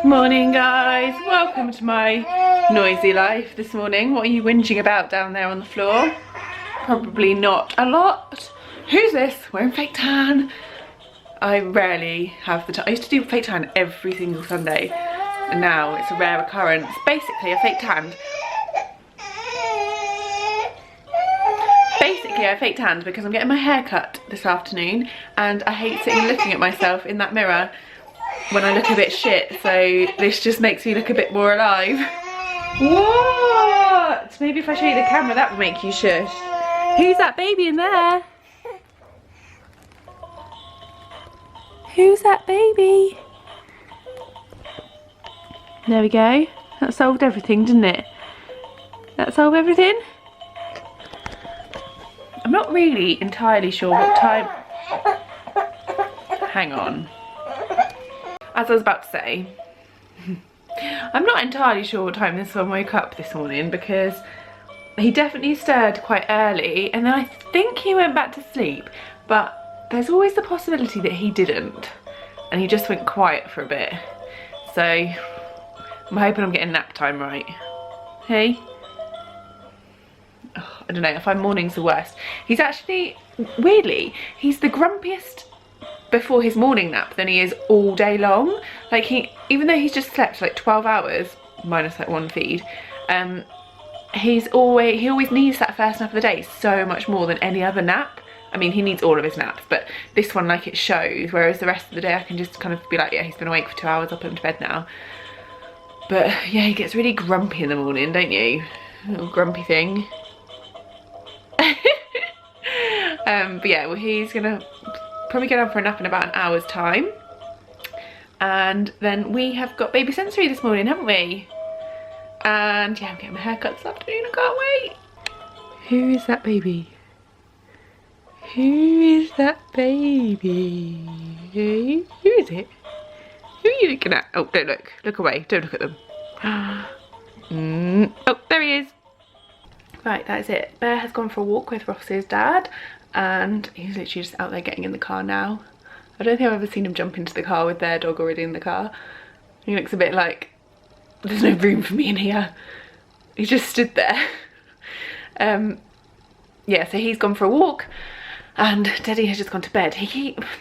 Morning guys, welcome to my noisy life this morning. What are you whinging about down there on the floor? Probably not a lot. Who's this? Wearing fake tan. I rarely have the time. I used to do fake tan every single Sunday and now it's a rare occurrence. Basically I fake tanned because I'm getting my hair cut this afternoon and I hate sitting and looking at myself in that mirror when I look a bit shit, so this just makes me look a bit more alive. What? Maybe if I show you the camera that would make you shush. Who's that baby in there? Who's that baby? There we go. That solved everything, didn't it? That solved everything? I'm not really entirely sure what time... Hang on. As I was about to say, I'm not entirely sure what time this one woke up this morning because he definitely stirred quite early and then I think he went back to sleep, but there's always the possibility that he didn't and he just went quiet for a bit. So I'm hoping I'm getting nap time right. Hey? Oh, I don't know, I find mornings the worst. He's actually, weirdly, he's the grumpiest before his morning nap than he is all day long. Like even though he's just slept like 12 hours minus like one feed, he always needs that first nap of the day so much more than any other nap. I mean, he needs all of his naps, but this one, like, it shows, whereas the rest of the day I can just kind of be like, yeah, he's been awake for 2 hours, I'll put him to bed now. But yeah, he gets really grumpy in the morning, don't you? Little grumpy thing. But yeah, well, he's gonna probably get on for a nap in about an hour's time, and then we have got baby sensory this morning, haven't we? And yeah, I'm getting my hair cut this afternoon. I can't wait. Who is that baby? Who is that baby? Who is it? Who are you looking at? Oh, don't look. Look away. Don't look at them. Oh, there he is. Right, that is it. Bear has gone for a walk with Ross's dad and he's literally just out there getting in the car now. I don't think I've ever seen him jump into the car with their dog already in the car. He looks a bit like there's no room for me in here. He just stood there. Yeah, so he's gone for a walk and Daddy has just gone to bed.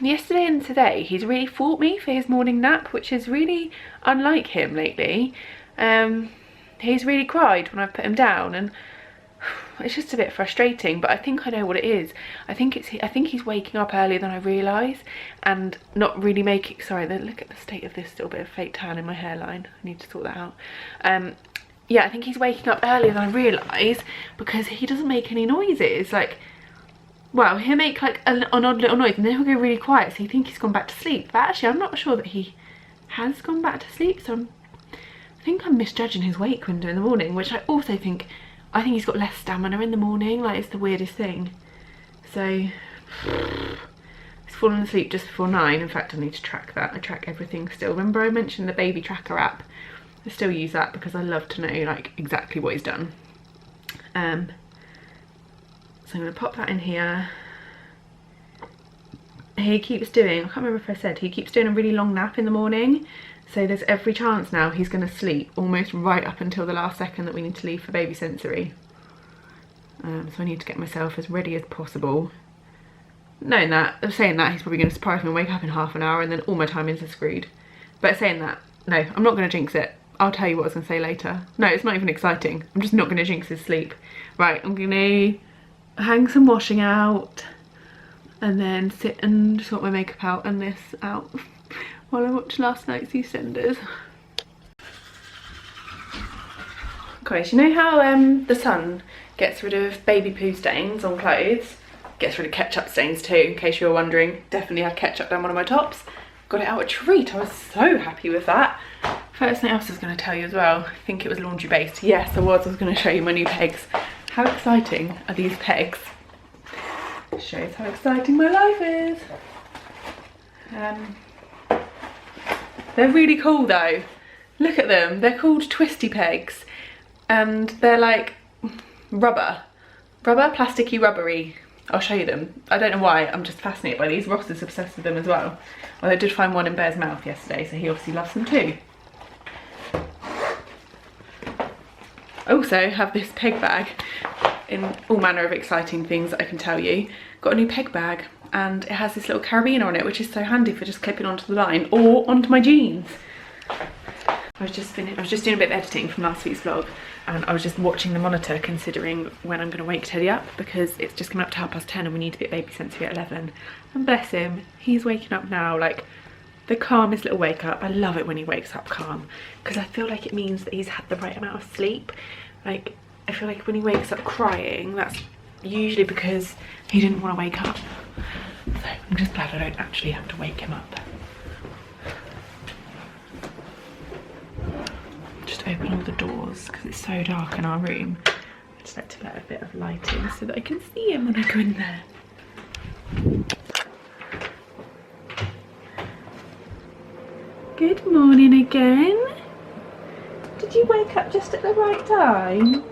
Yesterday and today he's really fought me for his morning nap, which is really unlike him lately. He's really cried when I've put him down and it's just a bit frustrating, but I think I know what it is. I think he's waking up earlier than I realise and not really making... Sorry, look at the state of this little bit of fake tan in my hairline. I need to sort that out. Yeah, I think he's waking up earlier than I realise because he doesn't make any noises. Like, well, he'll make like an odd little noise and then he'll go really quiet, so you think he's gone back to sleep. But actually, I'm not sure that he has gone back to sleep, so I think I'm misjudging his wake window in the morning, which I also think... I think he's got less stamina in the morning, like it's the weirdest thing. So, he's fallen asleep just before 9. In fact, I need to track that. I track everything still. Remember I mentioned the baby tracker app? I still use that because I love to know like exactly what he's done. So I'm going to pop that in here. He keeps doing, I can't remember if I said, he keeps doing a really long nap in the morning. So there's every chance now he's going to sleep almost right up until the last second that we need to leave for baby sensory. So I need to get myself as ready as possible. Saying that, he's probably going to surprise me and wake up in half an hour and then all my timings are screwed. But saying that, no, I'm not going to jinx it. I'll tell you what I was going to say later. No, it's not even exciting. I'm just not going to jinx his sleep. Right, I'm going to hang some washing out and then sit and sort my makeup out and this out while I watch last night's EastEnders. Okay, so you know how the sun gets rid of baby poo stains on clothes? Gets rid of ketchup stains too, in case you were wondering. Definitely had ketchup down one of my tops. Got it out a treat, I was so happy with that. First thing else I was going to tell you as well, I think it was laundry based. Yes, I was going to show you my new pegs. How exciting are these pegs? Shows how exciting my life is. They're really cool though. Look at them, they're called twisty pegs and they're like rubber, plasticky, rubbery. I'll show you them. I don't know why, I'm just fascinated by these. Ross is obsessed with them as well. Well, I did find one in Bear's mouth yesterday, so he obviously loves them too. I also have this peg bag in all manner of exciting things that I can tell you. Got a new peg bag and it has this little carabiner on it, which is so handy for just clipping onto the line or onto my jeans. I was just doing a bit of editing from last week's vlog, and I was just watching the monitor considering when I'm going to wake Teddy up, because it's just coming up to 10:30 and we need to be at baby sensory at 11. And bless him, he's waking up now like the calmest little wake up. I love it when he wakes up calm, because I feel like it means that he's had the right amount of sleep. Like, I feel like when he wakes up crying, that's usually because he didn't want to wake up. So I'm just glad I don't actually have to wake him up. Just open all the doors because it's so dark in our room. I just like to let a bit of light in so that I can see him when I go in there. Good morning again. Did you wake up just at the right time?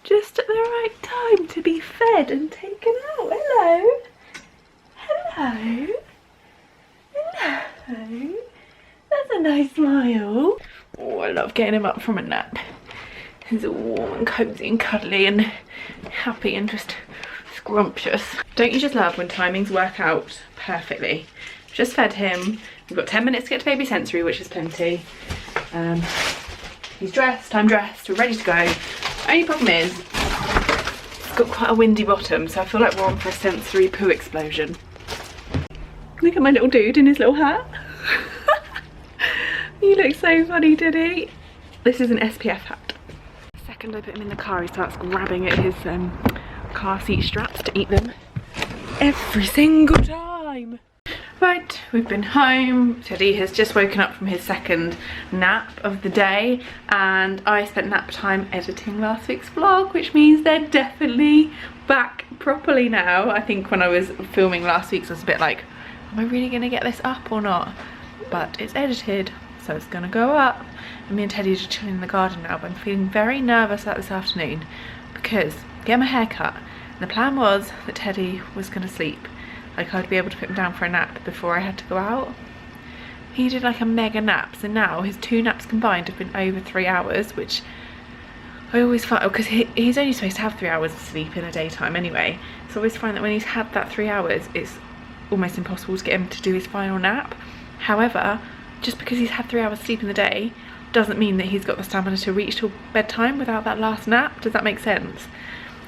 Just at the right time to be fed and taken out. Hello. Hello. Hello. That's a nice smile. Oh, I love getting him up from a nap. He's all warm and cozy and cuddly and happy and just scrumptious. Don't you just love when timings work out perfectly? Just fed him. We've got 10 minutes to get to baby sensory, which is plenty. He's dressed, I'm dressed, we're ready to go. Only problem is, it's got quite a windy bottom, so I feel like we're on for a sensory poo explosion. Look at my little dude in his little hat. You look so funny, Diddy. This is an SPF hat. The second I put him in the car, he starts grabbing at his car seat straps to eat them. Every single time. Right, we've been home. Teddy has just woken up from his second nap of the day, and I spent nap time editing last week's vlog, which means they're definitely back properly now. I think when I was filming last week's, I was a bit like, am I really gonna get this up or not? But it's edited, so it's gonna go up. And me and Teddy are just chilling in the garden now, but I'm feeling very nervous about this afternoon because I get my hair cut, and the plan was that Teddy was gonna sleep. Like, I'd be able to put him down for a nap before I had to go out. He did like a mega nap, so now his 2 naps combined have been over 3 hours, which I always find, because he's only supposed to have 3 hours of sleep in a daytime anyway, so I always find that when he's had that 3 hours, it's almost impossible to get him to do his final nap. However, just because he's had 3 hours sleep in the day doesn't mean that he's got the stamina to reach till bedtime without that last nap. Does that make sense?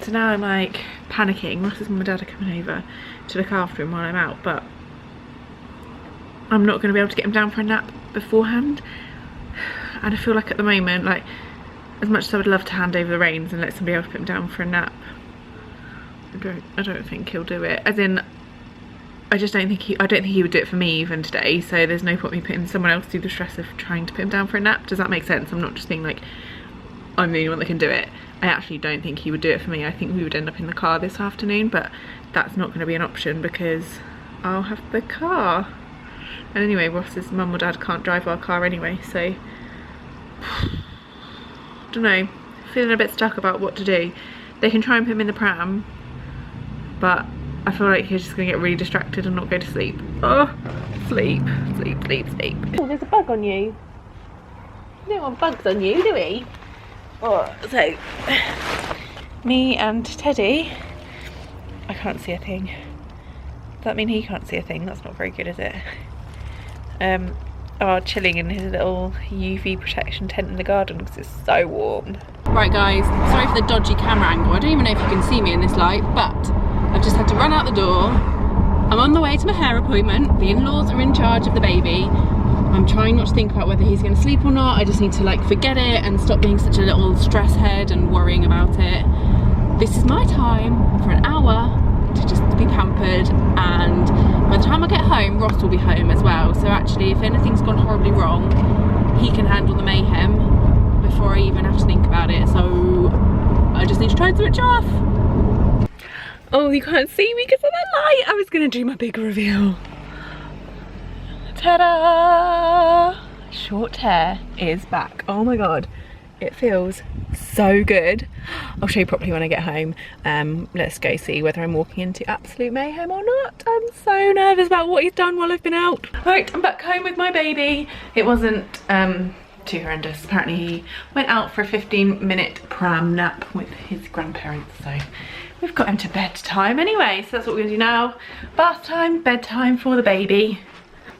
So now I'm like panicking. Ross's mum and dad are coming over to look after him while I'm out, but I'm not going to be able to get him down for a nap beforehand. And I feel like at the moment, like, as much as I would love to hand over the reins and let somebody else put him down for a nap, I don't think he'll do it. As in, I don't think he would do it for me even today, so there's no point me putting someone else through the stress of trying to put him down for a nap. Does that make sense? I'm not just being like, I'm the only one that can do it. I actually don't think he would do it for me. I think we would end up in the car this afternoon, but that's not going to be an option because I'll have the car. And anyway, Ross's mum or dad can't drive our car anyway, so I don't know, feeling a bit stuck about what to do. They can try and put him in the pram, but I feel like he's just going to get really distracted and not go to sleep. Oh, sleep, sleep, sleep, sleep. Oh, there's a bug on you. We don't want bugs on you, do we? Oh, so me and Teddy, I can't see a thing. Does that mean he can't see a thing? That's not very good, is it? Are chilling in his little UV protection tent in the garden because it's so warm. Right guys, sorry for the dodgy camera angle. I don't even know if you can see me in this light, but I've just had to run out the door. I'm on the way to my hair appointment. The in-laws are in charge of the baby. I'm trying not to think about whether he's going to sleep or not. I just need to like forget it and stop being such a little stress head and worrying about it. This is my time for an hour to just be pampered, and by the time I get home, Ross will be home as well. So actually, if anything's gone horribly wrong, he can handle the mayhem before I even have to think about it. So I just need to try and switch off. Oh, you can't see me because of the light. I was going to do my big reveal. Ta-da! Short hair is back. Oh my god, it feels so good. I'll show you properly when I get home. Let's go see whether I'm walking into absolute mayhem or not. I'm so nervous about what he's done while I've been out. Right, I'm back home with my baby. It wasn't too horrendous. Apparently he went out for a 15-minute pram nap with his grandparents, so we've got him to bedtime anyway. So that's what we're gonna do now. Bath time, bedtime for the baby.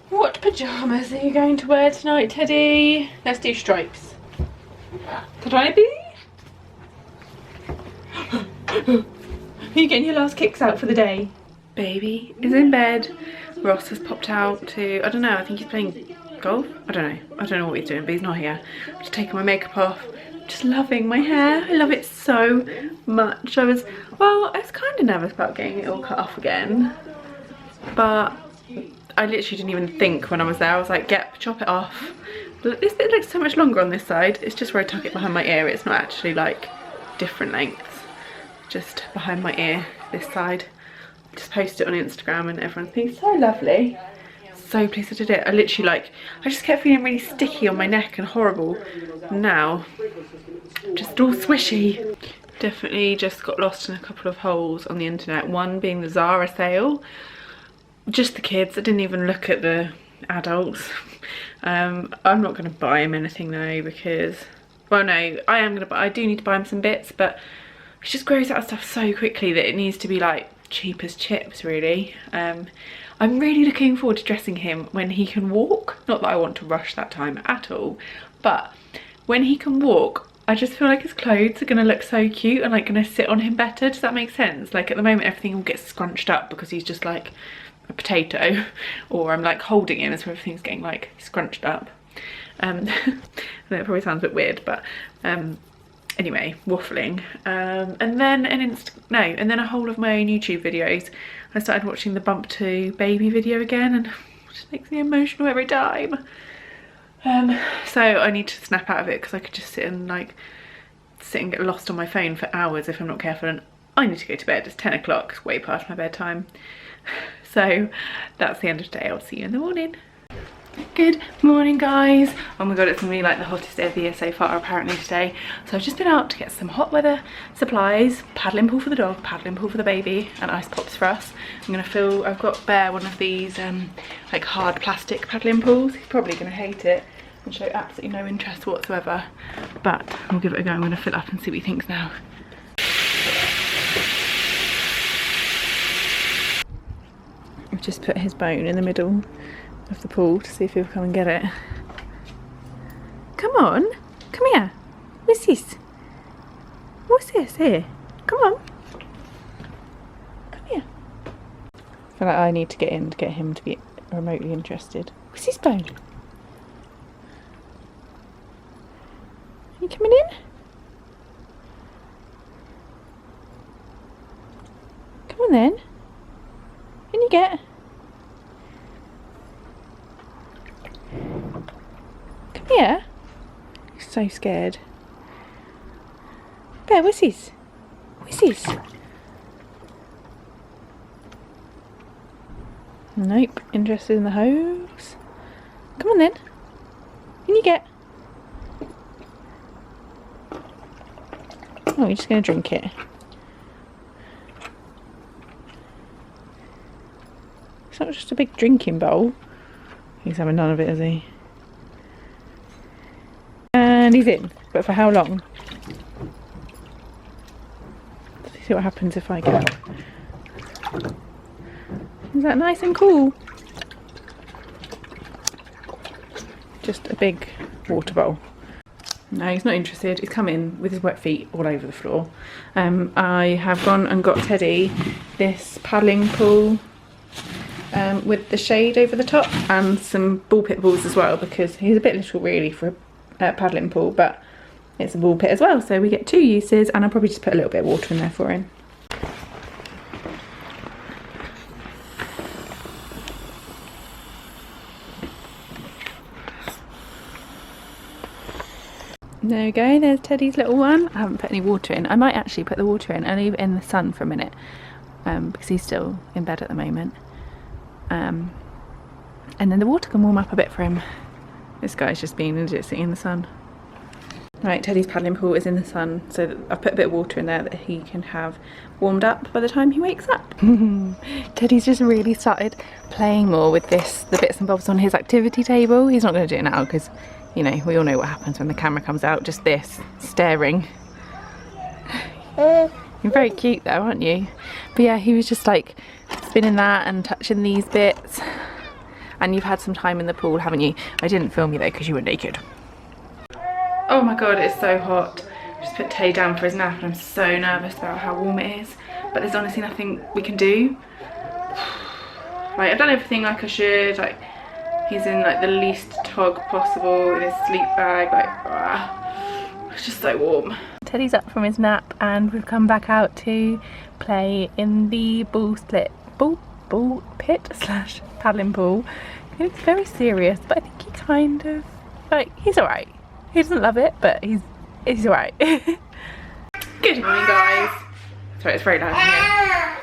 What pyjamas are you going to wear tonight, Teddy? Let's do stripes. Stripey? Are you getting your last kicks out for the day? Baby is in bed. Ross has popped out to, I don't know, I think he's playing golf? I don't know what he's doing, but he's not here. I'm just taking my makeup off. Just loving my hair. I love it so much. I was kind of nervous about getting it all cut off again, but I literally didn't even think when I was there. I was like, yep, chop it off. But this bit looks so much longer on this side. It's just where I tuck it behind my ear. It's not actually like different lengths, just behind my ear, this side. Just posted it on Instagram and everyone's being so lovely. So pleased I did it. I literally I just kept feeling really sticky on my neck and horrible. Now, just all swishy. Definitely just got lost in a couple of holes on the internet. One being the Zara sale. Just the kids. I didn't even look at the adults. I'm not going to buy him anything though, because, well, no, I do need to buy him some bits, but he just grows out of stuff so quickly that it needs to be like cheap as chips, really. I'm really looking forward to dressing him when he can walk. Not that I want to rush that time at all, but when he can walk, I just feel like his clothes are going to look so cute and like going to sit on him better. Does that make sense? Like at the moment everything will get scrunched up because he's just like a potato, or I'm like holding him, so everything's getting like scrunched up. I know it probably sounds a bit weird, but anyway, waffling. And then and then a whole of my own YouTube videos. I started watching the Bump to Baby video again, and it just makes me emotional every time. So I need to snap out of it because I could just sit and get lost on my phone for hours if I'm not careful, and I need to go to bed. It's 10 o'clock, it's way past my bedtime. So that's the end of the day. I'll see you in the morning. Good morning, guys. Oh my god, it's gonna be like the hottest day of the year so far apparently today. So I've just been out to get some hot weather supplies, paddling pool for the dog, paddling pool for the baby, and ice pops for us. I've got Bear one of these like hard plastic paddling pools. He's probably gonna hate it and show absolutely no interest whatsoever, but we'll give it a go. I'm gonna fill up and see what he thinks now. I've just put his bone in the middle of the pool to see if he'll come and get it. Come on, come here. What's this? What's this? Here, come on. Come here. I feel like I need to get in to get him to be remotely interested. What's his bone? Are you coming in? Come on then. Can you get? Come here. He's so scared. Bear, what's this? What's this? Nope, interested in the hose. Come on then. Can you get? Oh, you're just going to drink it. It's not just a big drinking bowl. He's having none of it, is he? And he's in. But for how long? Let's see what happens if I get out. Is that nice and cool? Just a big water bowl. No, he's not interested. He's come in with his wet feet all over the floor. I have gone and got Teddy this paddling pool with the shade over the top and some ball pit balls as well, because he's a bit little really for a paddling pool, but it's a ball pit as well, so we get two uses, and I'll probably just put a little bit of water in there for him. There we go, there's Teddy's little one. I haven't put any water in. I might actually put the water in and leave it in the sun for a minute, because he's still in bed at the moment. And then the water can warm up a bit for him. This guy's just being an idiot sitting in the sun. Right, Teddy's paddling pool is in the sun, so that I've put a bit of water in there that he can have warmed up by the time he wakes up. Teddy's just really started playing more with the bits and bobs on his activity table. He's not going to do it now because, you know, we all know what happens when the camera comes out, just this, staring. You're very cute though, aren't you? But yeah, he was just like spinning that and touching these bits. And you've had some time in the pool, haven't you? I didn't film you though because you were naked. Oh my god, it's so hot. I just put Tay down for his nap and I'm so nervous about how warm it is. But there's honestly nothing we can do. Like, I've done everything like I should. Like, he's in like the least tog possible in his sleep bag. Like, it's just so warm. Teddy's up from his nap and we've come back out to play in the ball pit slash paddling pool. It's very serious, but I think he kind of, like, he's alright. He doesn't love it, but he's alright. Good morning, guys. Sorry, it's very loud in here.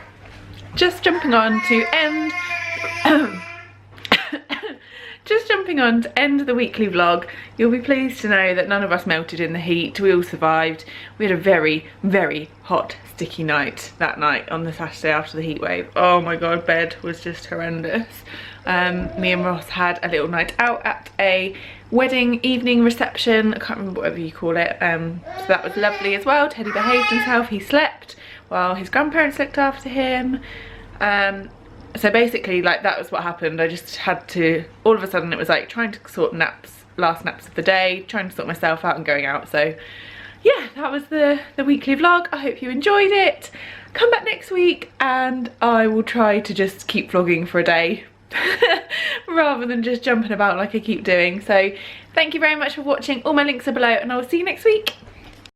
Just jumping on to end the weekly vlog. You'll be pleased to know that none of us melted in the heat. We all survived. We had a very, very hot, sticky night that night on the Saturday after the heat wave. Oh my god, bed was just horrendous. Me and Ross had a little night out at a wedding evening reception. I can't remember whatever you call it. So that was lovely as well. Teddy behaved himself. He slept while his grandparents looked after him. So basically, like, that was what happened. I just had to, all of a sudden it was like trying to sort last naps of the day, trying to sort myself out and going out. So yeah, that was the weekly vlog. I hope you enjoyed it. Come back next week and I will try to just keep vlogging for a day rather than just jumping about like I keep doing. So thank you very much for watching. All my links are below and I will see you next week.